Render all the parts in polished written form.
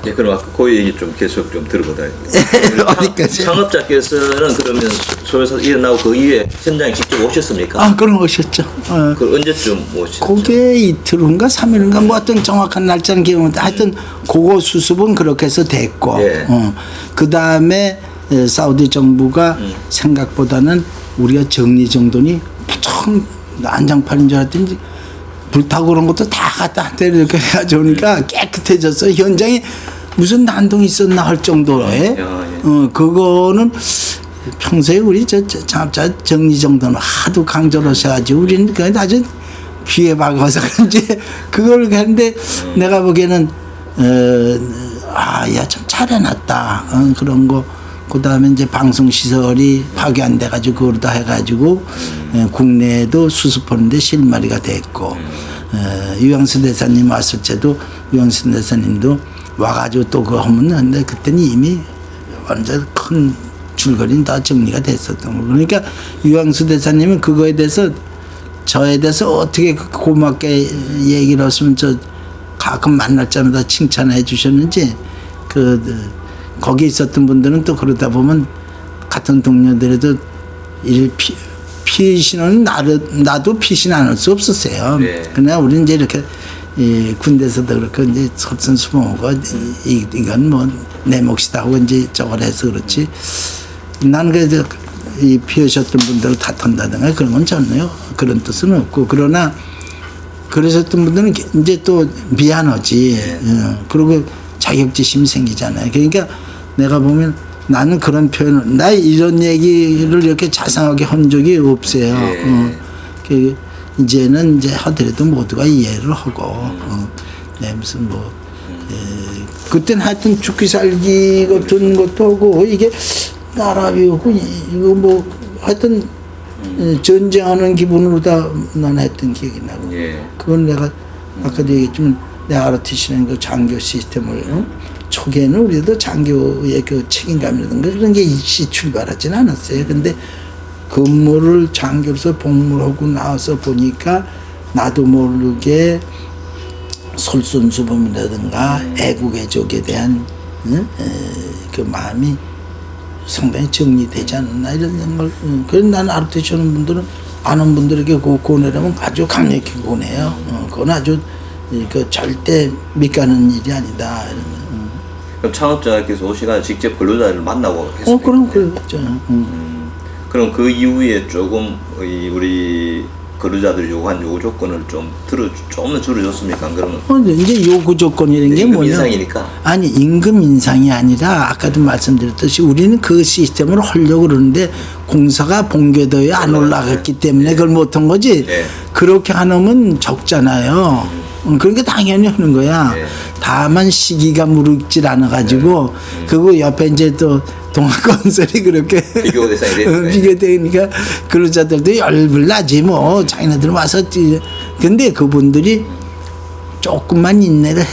예, 그럼 아까 그 얘기 좀 계속 좀 들어보다. 어디까지? 창업자께서는 그러면 소에서 일어나고 그 이후에 현장에 직접 오셨습니까? 아, 그런 오셨죠. 그 언제쯤 오셨죠? 그게 이틀 후인가 3일인가 뭐 어떤 정확한 날짜는 기억나는데 하여튼 그거 수습은 그렇게 해서 됐고 예. 그 다음에 사우디 정부가 생각보다는 우리가 정리정돈이 무척 난장판인 줄 알았더니 불타고 그런 것도 다 갖다 한때 이렇게 가져오니까 깨끗해졌어. 현장에 무슨 난동이 있었나 할 정도로에 그거는 평소에 우리 창업자 정리정돈을 하도 강조를 하셔가지고 우리는 그냥 아주 귀에 박아서 그런지 그걸 했는데 내가 보기에는 야 참 잘해놨다 그런 거. 그 다음에 이제 방송시설이 파괴 안 돼가지고 그걸 다 해가지고 국내에도 수습하는데 실마리가 됐고 유영수 대사님 왔을 때도 유영수 대사님도 와가지고 또 그거 하면 근데 그때는 이미 완전 큰 줄거리는 다 정리가 됐었던 거고 그러니까 유영수 대사님은 그거에 대해서 저에 대해서 어떻게 고맙게 얘기를 했으면 저 가끔 만날 때마다 칭찬해 주셨는지 거기 있었던 분들은 또 그러다 보면 같은 동료들에도 피신은 나도 피신 안 할 수 없었어요. 네. 그러나 우리는 이제 이렇게 군대에서도 그렇고 이제 솔선수범하고 이건 뭐 내 몫이다 하고 이제 저걸 해서 그렇지. 나는 그래도 이 피하셨던 분들을 탓한다든가 그런 건 전혀 그런 뜻은 없고 그러나 그러셨던 분들은 이제 또 미안하지. 네. 그리고 자격지심이 생기잖아요. 그러니까 내가 보면 나는 그런 표현을 나 이런 얘기를 이렇게 자상하게 한 적이 없어요. 이제는 이제 하더라도 모두가 이해를 하고 네, 무슨 뭐 그때는 하여튼 죽기 살기 같은 것도 하고 이게 나라비고 이거 뭐 하여튼 전쟁하는 기분으로 다 난 했던 기억이 나고 그건 내가 아까도 얘기했지만 내가 ROTC라는 그 장교 시스템을 초기에는 우리도 장교의 그 책임감이라든가 그런 게 일시 출발하지는 않았어요. 근데 근무를 장교로서 복무를 하고 나와서 보니까 나도 모르게 솔선수범이라든가 애국애족에 대한 그 마음이 상당히 정리되지 않았나 이런 걸. 그래서 나는 ROTC 하는 분들은 아는 분들에게 그 권해라면 아주 강력히 권해요. 그건 아주 절대 밑가는 일이 아니다. 그럼 창업자께서 오시가 직접 근로자를 만나고 했습니까? 그럼 그랬죠. 그럼 그 이후에 조금 우리 근로자들이 요구한 요구 조건을 좀 더 줄여줬습니까? 안 그러면? 이제 요구 조건이라는 게 임금 뭐냐? 인상이니까. 아니 임금 인상이 아니라 아까도 말씀드렸듯이 우리는 그 시스템을 하려고 그러는데 공사가 본궤도에 안 올라갔기 때문에 그걸 못한 거지. 그렇게 하면 적잖아요. 그러니까 당연히 하는 거야. 다만 시기가 무르익질 않아가지고 그거 옆에 이제 또 동아건설이 그렇게 비교 대상이 되니까. 비교되니까 근로자들도 열불 나지 뭐 자기네들 와서 근데 그분들이 조금만 인내를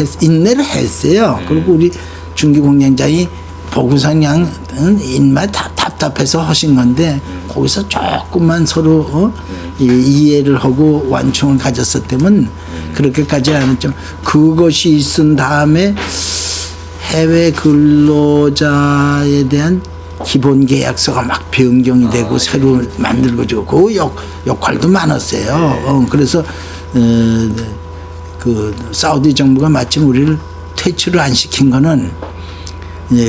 했어요. 그리고 우리 중기공장장이 보고서 그냥 입맛 답답해서 하신 건데 거기서 조금만 서로 이해를 하고 완충을 가졌었다면 그렇게까지 안 했죠. 그것이 있은 다음에 해외 근로자에 대한 기본 계약서가 막 변경이 되고 새로 만들어지고 그 역할도 많았어요. 그래서 그 사우디 정부가 마침 우리를 퇴출을 안 시킨 거는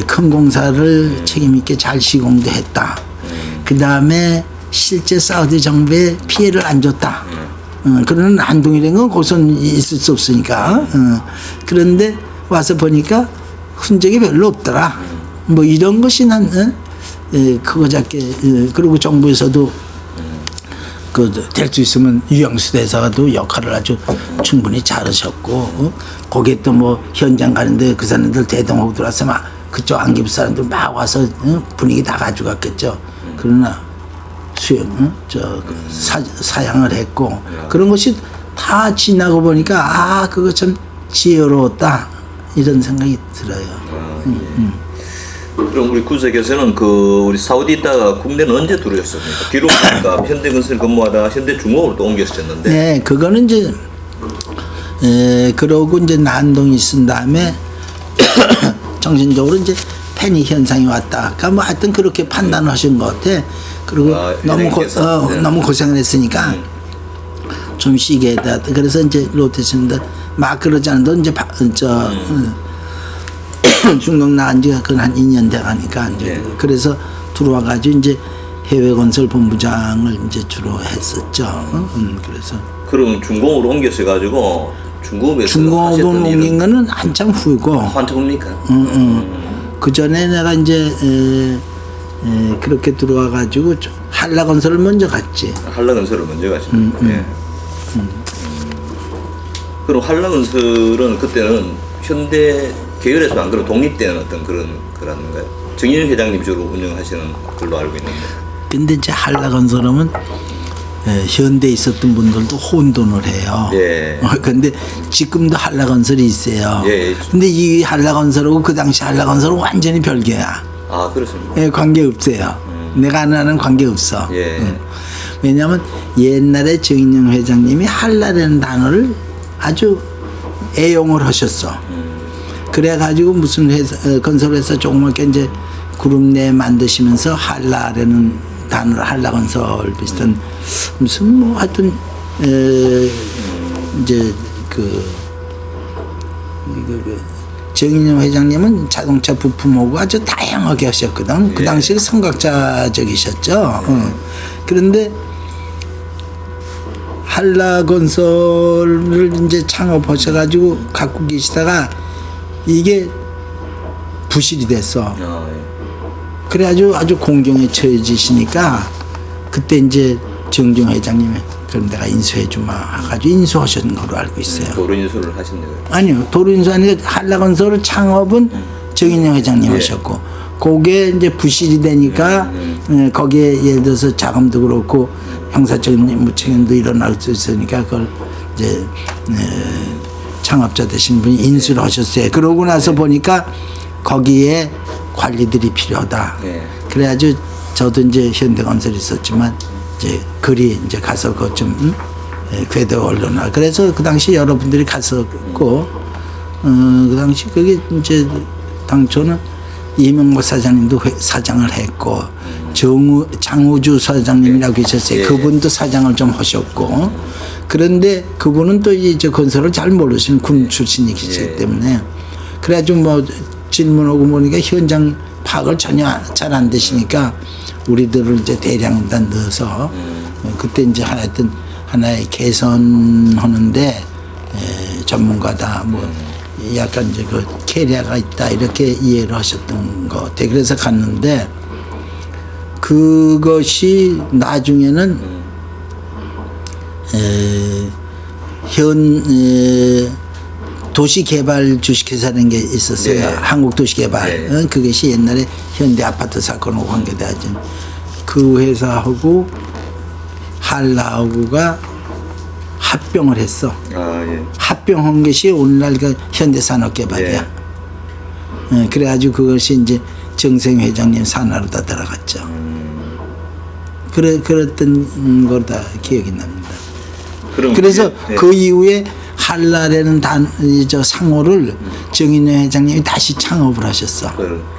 큰 공사를 책임 있게 잘 시공도 했다. 그 다음에 실제 사우디 정부에 피해를 안 줬다. 그러는 한동이라는 건 거기선 있을 수 없으니까. 그런데 와서 보니까 흔적이 별로 없더라. 뭐 이런 것이 난 그거 잡게 그리고 정부에서도 될 수 있으면 유영수 대사도 역할을 아주 충분히 잘하셨고 거기에 또 뭐 현장 가는데 그 사람들 대동하고 들어와서 막 그쪽 안기부 사람들 막 와서 분위기 다 가져갔겠죠. 그러나 사양을 했고 그런 것이 다 지나고 보니까 그거 참 지혜로웠다 이런 생각이 들어요. 그럼 우리 구세께서는 우리 사우디 있다가 국내는 언제 들어오셨습니까? 뒤로 보니까 현대건설 근무하다가 현대중공업으로 또 옮겼었는데. 네, 그거는 이제 그러고 이제 난동이 있은 다음에 정신적으로 이제 패닉 현상이 왔다. 그러니까 뭐 하여튼 그렇게 판단하신 것 같아. 그리고 회장님께서. 네. 너무 고생을 했으니까 좀 쉬게 해다. 그래서 이제 롯데신데 막 그러지 않아도 이제 중국 나간 지가 한 2년 돼 가니까 이제 네. 그래서 들어와 가지고 이제 해외 건설 본부장을 이제 주로 했었죠. 그래서 그럼 중공으로 옮겨서 중공업에서 중공업으로 옮긴 거는 한참 후고. 한참입니까? 그 전에 내가 이제 그렇게 들어와 가지고 한라건설을 먼저 갔지. 한라건설을 먼저 가시는 거예요. 그럼 한라건설은 그때는 현대 계열에서 안 그런 독립된 어떤 그런가요? 정인 회장님 주로 운영하시는 걸로 알고 있는데. 근데 이제 한라건설하면 현대에 있었던 분들도 혼돈을 해요. 예. 근데 지금도 한라건설이 있어요. 예. 근데 이 한라건설하고 그 당시 한라건설은 완전히 별개야. 아, 그렇습니까? 예, 관계 없어요. 내가 아는 관계 없어. 예. 왜냐하면 옛날에 정인영 회장님이 한라라는 단어를 아주 애용을 하셨어. 그래가지고 무슨 회사, 건설회사 조그맣게 이제 그룹 내 만드시면서 한라라는 단어를 한라건설 비슷한 무슨 뭐 하여튼 이제 정인영 회장님은 자동차 부품하고 아주 다양하게 하셨거든. 그 당시 선각자적이셨죠. 그런데 한라건설을 이제 창업하셔가지고 갖고 계시다가 이게 부실이 됐어. 아, 예. 그래가지고 아주 공경에 처해지시니까 그때 이제 정경 회장님이 그럼 내가 인수해주마 해가지고 인수하신 걸로 알고 있어요. 도로 인수를 하신대요. 아니요, 도로 인수 아니라 한라건설을 창업은 정인영 회장님 하셨고, 그게 이제 부실이 되니까 거기에 예를 들어서 자금도 그렇고 형사적인 무책임도 일어날 수 있으니까 그걸 이제 창업자 되신 분이 인수를 하셨어요. 그러고 나서 보니까 거기에 관리들이 필요하다. 그래가지고 저도 이제 현대건설이 있었지만 이제 글이 이제 가서 그 좀 궤도 언론화. 그래서 그 당시 여러분들이 갔었고, 그 당시 그게 이제 당초는 이명박 사장님도 사장을 했고, 장우주 사장님이라고 계셨어요. 그분도 사장을 좀 하셨고, 그런데 그분은 또 이제 건설을 잘 모르시는 군 출신이시기 때문에, 그래가지고 뭐 질문하고 보니까 현장 파악을 전혀 잘 안 되시니까 우리들을 이제 대량단 넣어서 그때 이제 하여튼 하나의 개선하는데 전문가다 뭐 약간 이제 그 캐리어가 있다 이렇게 이해를 하셨던 것 같아요. 그래서 갔는데 그것이 나중에는 도시개발 주식회사라는 게 있었어요. 네. 한국도시개발. 네. 그것이 옛날에 현대아파트 사건하고 관계돼야지. 그 회사하고 한라하고가 합병을 했어. 아, 예. 합병한 것이 오늘날 그 현대산업개발이야. 그래가지고 그것이 이제 정생 회장님 산하로 다 들어갔죠. 그랬던 걸 다 기억이 납니다. 그래서 그 이후에 한라라는 저 상호를 정인영 회장님이 다시 창업을 하셨어.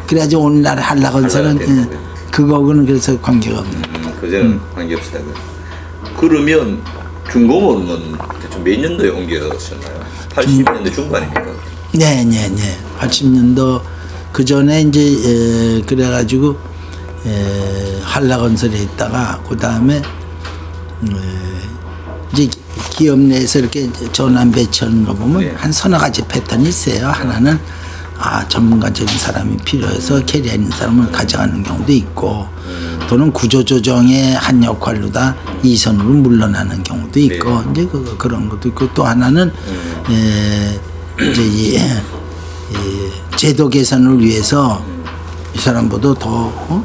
그래가지고 오늘날 한라건설은 그거하고는 그래서 관계가 없는. 그제는 관계없다. 그러면 중공업은 대충 몇 년도에 옮겨졌나요? 80년대 중반입니까? 네. 80년도 그 전에 이제 그래가지고 한라건설에 있다가 그 다음에 이제 기업 내에서 이렇게 전환 배치하는 거 보면 한 서너 가지 패턴이 있어요. 하나는 전문가적인 사람이 필요해서 캐리어 있는 사람을 가져가는 경우도 있고, 또는 구조조정의 한 역할로다 이선으로 물러나는 경우도 있고, 이제 그런 것도 있고, 또 하나는 이제 이 제도 개선을 위해서 이 사람보다 더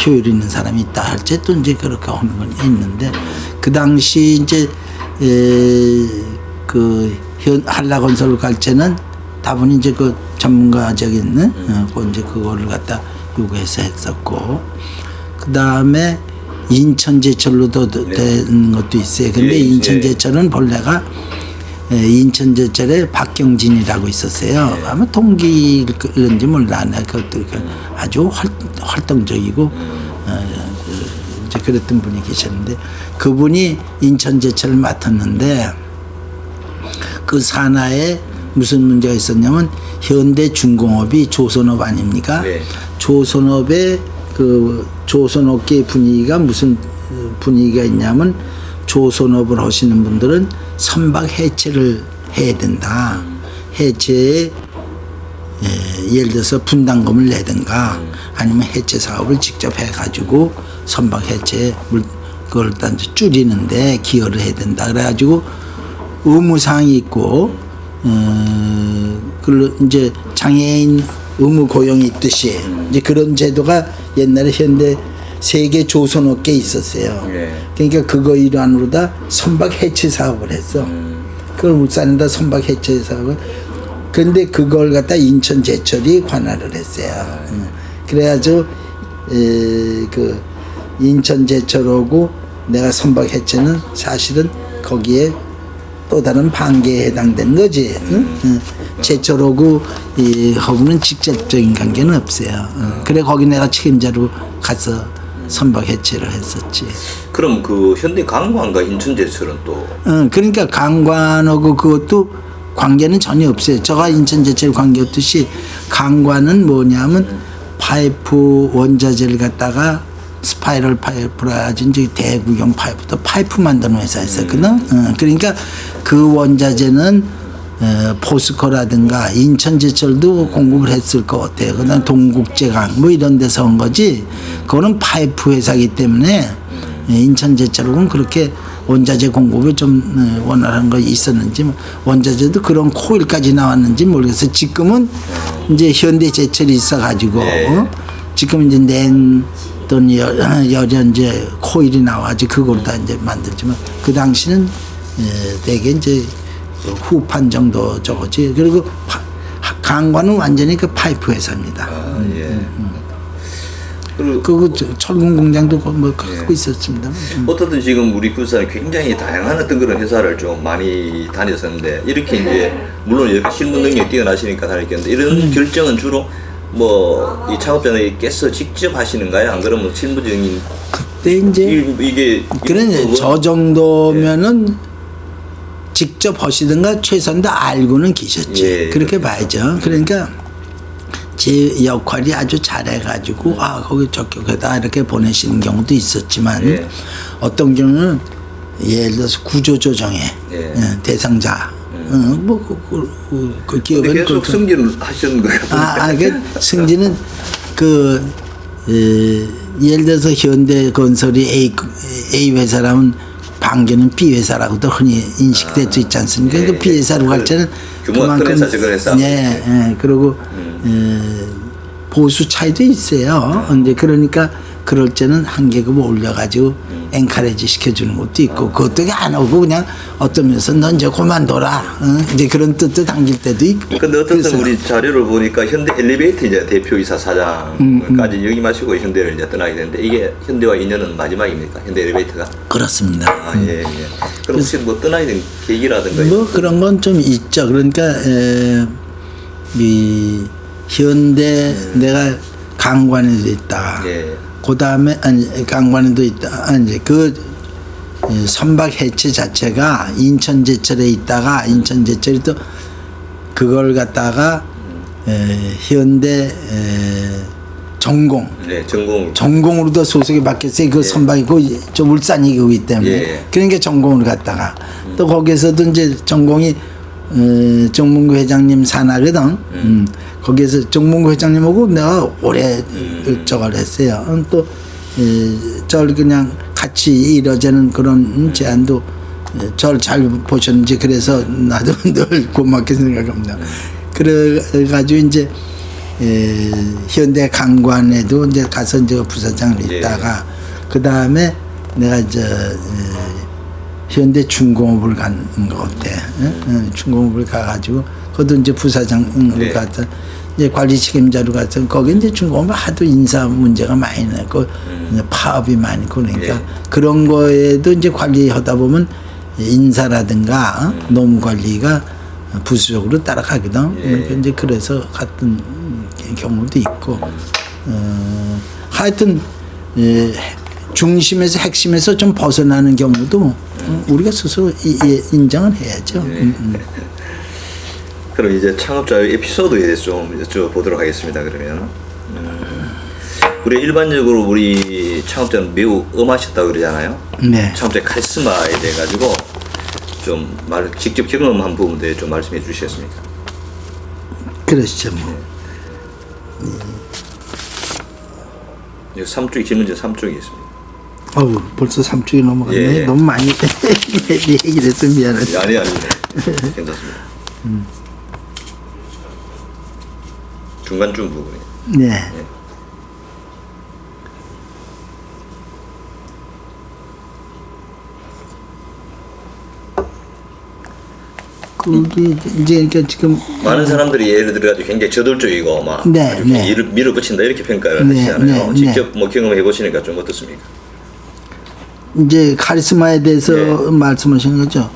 효율 있는 사람이 있다 할 때 또 이제 그렇게 하는 건 있는데, 그 당시 이제 그 한라건설 갈 때는 다분히 이제 그 전문가적인 이제 그거를 갖다 요구해서 했었고, 그 다음에 인천제철로도 된 것도 있어요. 근데 인천제철은 본래가 인천제철에 박경진이라고 있었어요. 아마 동기인지 몰라. 그것도 아주 활동적이고 이제 그랬던 분이 계셨는데 그분이 인천제철을 맡았는데 그 산하에 무슨 문제가 있었냐면 현대중공업이 조선업 아닙니까? 네. 조선업의 그 조선업계 분위기가 무슨 분위기가 있냐면 조선업을 하시는 분들은 선박 해체를 해야 된다. 해체에 예를 들어서 분담금을 내든가 아니면 해체 사업을 직접 해가지고 선박 해체 그걸 일단 줄이는데 기여를 해야 된다. 그래가지고 의무사항이 있고 그 이제 장애인 의무 고용이 있듯이 이제 그런 제도가 옛날에 현대 세계 조선업계에 있었어요. 그러니까 그거 일환으로 다 선박 해체 사업을 했어. 그걸 울산에다 선박 해체 사업을. 그런데 그걸 갖다 인천제철이 관할을 했어요. 그래가지고 그 인천제철하고 내가 선박 해체는 사실은 거기에 또 다른 반계에 해당된 거지. 제철하고 이 하고는 직접적인 관계는 없어요. 그래 거기 내가 책임자로 가서 선박 해체를 했었지. 그럼 그 현대 강관과 인천제철은 또 그러니까 강관하고 그것도 관계는 전혀 없어요. 저가 인천제철 관계 없듯이 강관은 뭐냐면 파이프 원자재를 갖다가 스파이럴 파이프라 하지 이제 대구경 파이프도 파이프 만드는 회사였었거든. 그러니까 그 원자재는 포스코라든가 인천제철도 공급을 했을 것 같아요. 그다음 동국제강 뭐 이런 데서 온 거지. 그거는 파이프 회사이기 때문에 인천제철은 그렇게 원자재 공급을 좀 원활한 거 있었는지 원자재도 그런 코일까지 나왔는지 모르겠어요. 지금은 이제 현대제철이 있어가지고 지금 이제 또는 여전제 코일이 나와가지고 그걸 다 이제 만들지만 그 당시는 대개 이제 후판 정도 저거지. 그리고 강관은 완전히 그 파이프 회사입니다. 그리고 철근 공장도 뭐 갖고 있었습니다. 어떻든 지금 우리 부산에 굉장히 다양한 어떤 그런 회사를 좀 많이 다녔었는데 이렇게 이제 물론 이렇게 실무 능력이 뛰어나시니까 다녔겠는데 이런 결정은 주로 뭐 이 창업자들이 깨서 직접 하시는가요? 안 그러면 실무적인 그때 이제 이게 그래 저 정도면은 직접 하시든가 최소한 다 알고는 계셨지. 그렇게 봐야죠. 그러니까 제 역할이 아주 잘해가지고 거기 적격해다 이렇게 보내시는 경우도 있었지만 어떤 경우는 예를 들어서 구조조정에 대상자 그 기업은 계속 승진을 하시는 거예요. 그 승진은 예를 들어서 현대건설이 A 회사라면 반교는 B 회사라고도 흔히 인식될 수 있지 않습니까? 그 B 회사로 갈 때는 그만큼 그리고 보수 차이도 있어요. 근데 그러니까 그럴 때는 한 계급 올려가지고 엔카레지 시켜주는 것도 있고 그것도 안 오고 그냥 어떤 면에서 넌 이제 그만둬라 이제 그런 뜻도 당길 때도 있고. 근데 어떻든 우리 자료를 보니까 현대 엘리베이터 이제 대표이사 사장까지 역임하시고 현대를 이제 떠나게 되는데 이게 현대와 인연은 마지막입니까? 현대 엘리베이터가? 그렇습니다. 그럼 혹시 뭐 떠나게 된 계기라든가 뭐 그런 건 좀 있죠. 그러니까 이 현대 내가 강관에도 있다. 그 다음에 강관에도 있다. 그 선박 해체 자체가 인천제철에 있다가 인천제철이 또 그걸 갖다가 현대 전공 전공으로도 소속이 바뀌었어요. 그 선박이고 저 울산이 그거기 때문에 그러니까 전공으로 갔다가 또 거기에서도 이제 전공이 정문구 회장님 산하거든. 거기에서 정문구 회장님하고 내가 오래 저걸 했어요. 또 절 그냥 같이 이뤄지는 그런 제안도 절 잘 보셨는지 그래서 나도 늘 고맙게 생각합니다. 그래가지고 이제 현대 강관에도 이제 가서 이제 부사장을 있다가 그 다음에 내가 이제 현대 중공업을 간 것 같아. 중공업을 가가지고 그것도 이제 부사장으로 갔다. 이제 관리 책임자로 가서 거기 이제 중공업은 하도 인사 문제가 많이 나고 파업이 많고 그러니까 그런 거에도 이제 관리하다 보면 인사라든가 노무 관리가 부수적으로 따라가거든. 그러니까 이제 그래서 갔던 경우도 있고 하여튼 중심에서 핵심에서 좀 벗어나는 경우도 우리가 스스로 인정을 해야죠. 그럼 이제 창업자의 에피소드에 대해서 좀 여쭤보도록 하겠습니다. 그러면 우리 일반적으로 우리 창업자는 매우 엄하셨다고 그러잖아요. 네. 창업자의 카리스마에 대해 가지고 좀 직접 경험한 부분에 좀 말씀해 주시겠습니까? 그러시죠 뭐. 이 3쪽이 질문제 3쪽이 있습니다. 어우 벌써 3주이 넘어갔네. 예. 너무 많이 얘기를 해서 미안하네. 아니 괜찮습니다. 중간쯤 부분이. 네. 그게 이제 그러니까 지금 많은 사람들이 예를 들어 가지고 굉장히 저돌적이고 막 네, 아주 네. 밀어붙인다 이렇게 평가를 네, 하시잖아요. 네, 직접 뭐 경험해 보시니까 좀 어떻습니까? 이제 카리스마에 대해서 네. 말씀하신 거죠.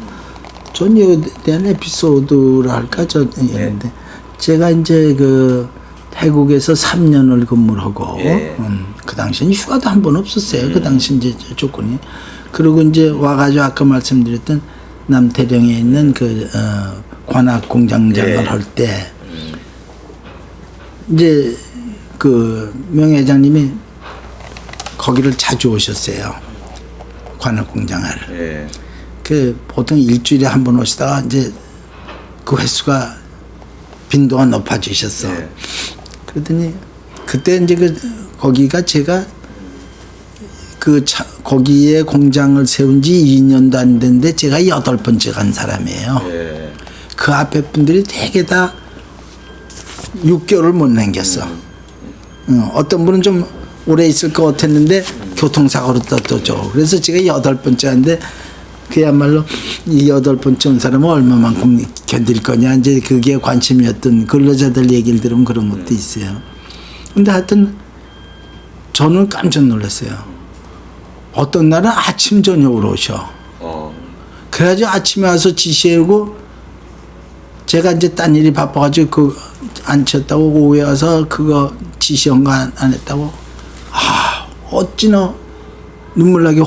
전 이에 대한 에피소드라 할까 저 있는데 제가 이제 그 태국에서 3년을 근무를 하고 예. 그 당시엔 휴가도 한 번 없었어요. 그 당시 이제 조건이. 그리고 이제 와가지고 아까 말씀드렸던 남태령에 있는 그 관악 공장장을 예. 할 때 이제 그 명 회장님이 거기를 자주 오셨어요. 관악 공장을. 예. 그 보통 일주일에 한 번 오시다가 이제 그 횟수가 빈도가 높아지셨어. 예. 그러더니 그때 이제 거기가 제가 거기에 공장을 세운 지 2년도 안 됐는데 제가 8번째 간 사람이에요. 예. 그 앞에 분들이 되게 다 6개월을 못 남겼어. 어떤 분은 좀 오래 있을 것 같았는데 교통사고로 떴죠. 그래서 제가 8번째 한데 그야말로 이 8번째 온 사람은 얼마만큼 견딜 거냐 이제 그게 관심이었던 근로자들 얘기를 들으면 그런 것도 있어요. 근데 하여튼 저는 깜짝 놀랐어요. 어떤 날은 아침 저녁으로 오셔. 그래가지고 아침에 와서 지시하고 제가 이제 딴 일이 바빠가지고 안 쳤다고 오후에 와서 그거 지시한 거 안 했다고 어찌나 눈물 나게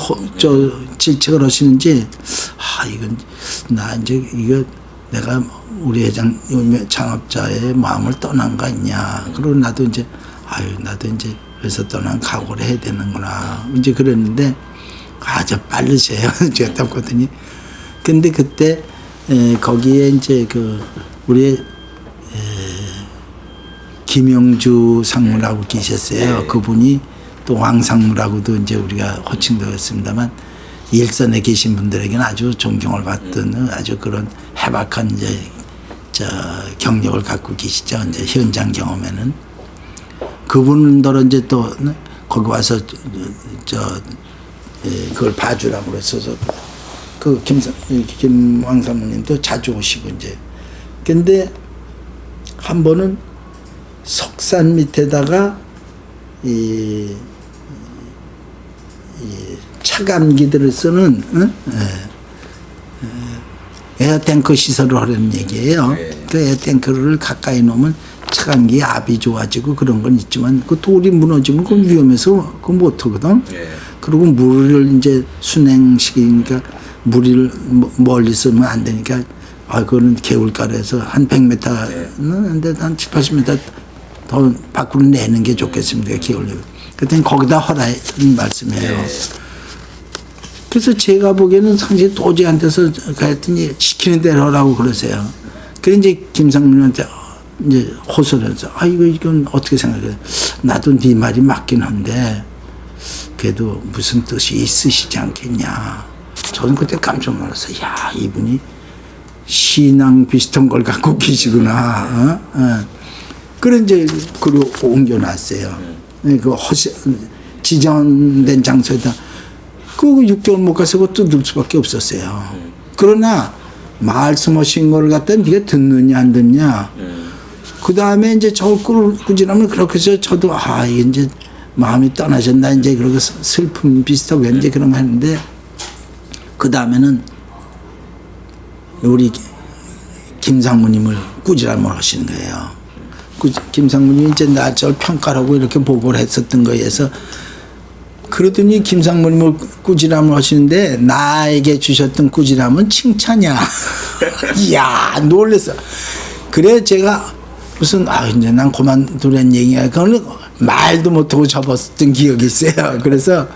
질책을 하시는지 이건 나 이제 이거 내가 우리 회장 창업자의 마음을 떠난 거 아니냐. 그리고 나도 이제 나도 이제 회사 떠난 각오를 해야 되는구나. 이제 그랬는데 저 빠르세요. 제가 딱 봤더니 근데 그때 거기에 이제 그 우리 김영주 상무라고 계셨어요. 그분이 또 왕상무라고도 이제 우리가 호칭도 했습니다만 일선에 계신 분들에게는 아주 존경을 받던 아주 그런 해박한 이제 경력을 갖고 계시죠. 이제 현장 경험에는 그분들은 이제 또 거기 와서 그걸 봐주라고 그랬어서 그 김왕사모님도 자주 오시고 이제 근데 한 번은 석산 밑에다가 이 차감기들을 쓰는 에어탱크 시설을 하려는 얘기예요. 그 에어탱크를 가까이 놓으면 차감기 압이 좋아지고 그런 건 있지만 그 돌이 무너지면 그건 위험해서 그거 못 하거든. 그리고 물을 이제 순행시키니까 물을 멀리 쓰면 안 되니까 그거는 개울가에서 한 100m는 안 돼, 한 7, 80m 더 밖으로 내는 게 좋겠습니다. 개울에. 그랬더니 거기다 하라는 말씀이에요. 그래서 제가 보기에는 상당히 도저히 안 돼서 그랬더니 시키는 대로 하라고 그러세요. 그래 이제 김상민한테 이제 호소를 해서 이건 어떻게 생각해? 나도 네 말이 맞긴 한데 그래도 무슨 뜻이 있으시지 않겠냐. 저는 그때 깜짝 놀랐어요. 이분이 신앙 비슷한 걸 갖고 계시구나. 그래 이제 그리고 옮겨놨어요. 그 지정된 장소에다 그 6개월 못 가서 그거 뜯을 수밖에 없었어요. 그러나 말씀하신 걸 갖다 네가 듣느냐 안 듣냐. 그 다음에 이제 저걸 꾸지람을 그렇게 해서 저도 이게 이제 마음이 떠나셨나 이제 그러고 슬픔 비슷하고 이제 그런 거 했는데 그 다음에는 우리 김상무님을 꾸지람을 하시는 거예요. 김상무님이 이제 나를 평가하고 이렇게 보고를 했었던 거에서 그러더니 김상무님을 꾸지람을 하시는데 나에게 주셨던 꾸지람은 칭찬이야. 이야 놀랬어. 그래 제가 무슨 이제 난 그만두란 얘기야. 그거는 말도 못하고 접었던 기억이 있어요. 그래서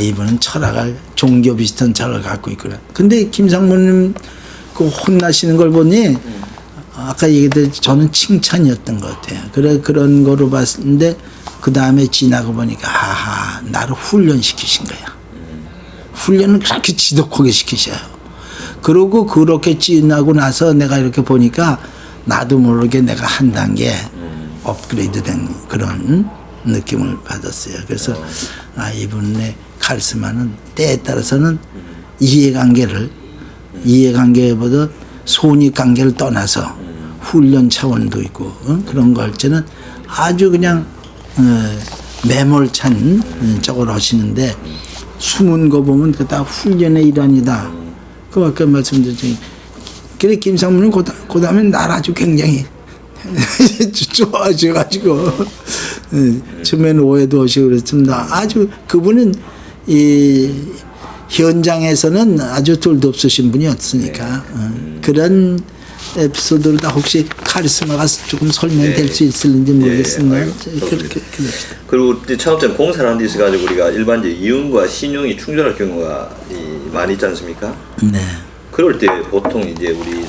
이분은 철학을 종교 비슷한 철학을 갖고 있구나. 근데 김상무님 그 혼나시는 걸 보니 아까 얘기했듯이 저는 칭찬이었던 것 같아요. 그래 그런 거로 봤는데 그 다음에 지나고 보니까 나를 훈련시키신 거야. 훈련은 그렇게 지독하게 시키셔요. 그러고 그렇게 지나고 나서 내가 이렇게 보니까 나도 모르게 내가 한 단계 업그레이드된 그런 느낌을 받았어요. 그래서 이분의 카리스마는 때에 따라서는 이해관계보다 손익관계를 떠나서 훈련 차원도 있고 그런 거 할 때는 아주 그냥 매몰찬 저걸 하시는데 숨은 거 보면 그거 다 훈련의 일환이다. 그 아까 말씀드렸죠. 그래 김상무는 그 다음에 날 아주 굉장히 좋아하셔가지고 처음에는 오해도 하시고 그랬습니다. 아주 그분은 이 현장에서는 아주 둘도 없으신 분이었으니까 그런 에피소드를 다 혹시 카리스마가 조금 설명될 수 있을는지 모르겠습니다. 그렇게 그리고 이제 창업자는 공사를 하는 데 있어가지고 우리가 일반적으로 이윤과 신용이 충돌할 경우가 많이 있지 않습니까? 네. 그럴 때 보통 이제 우리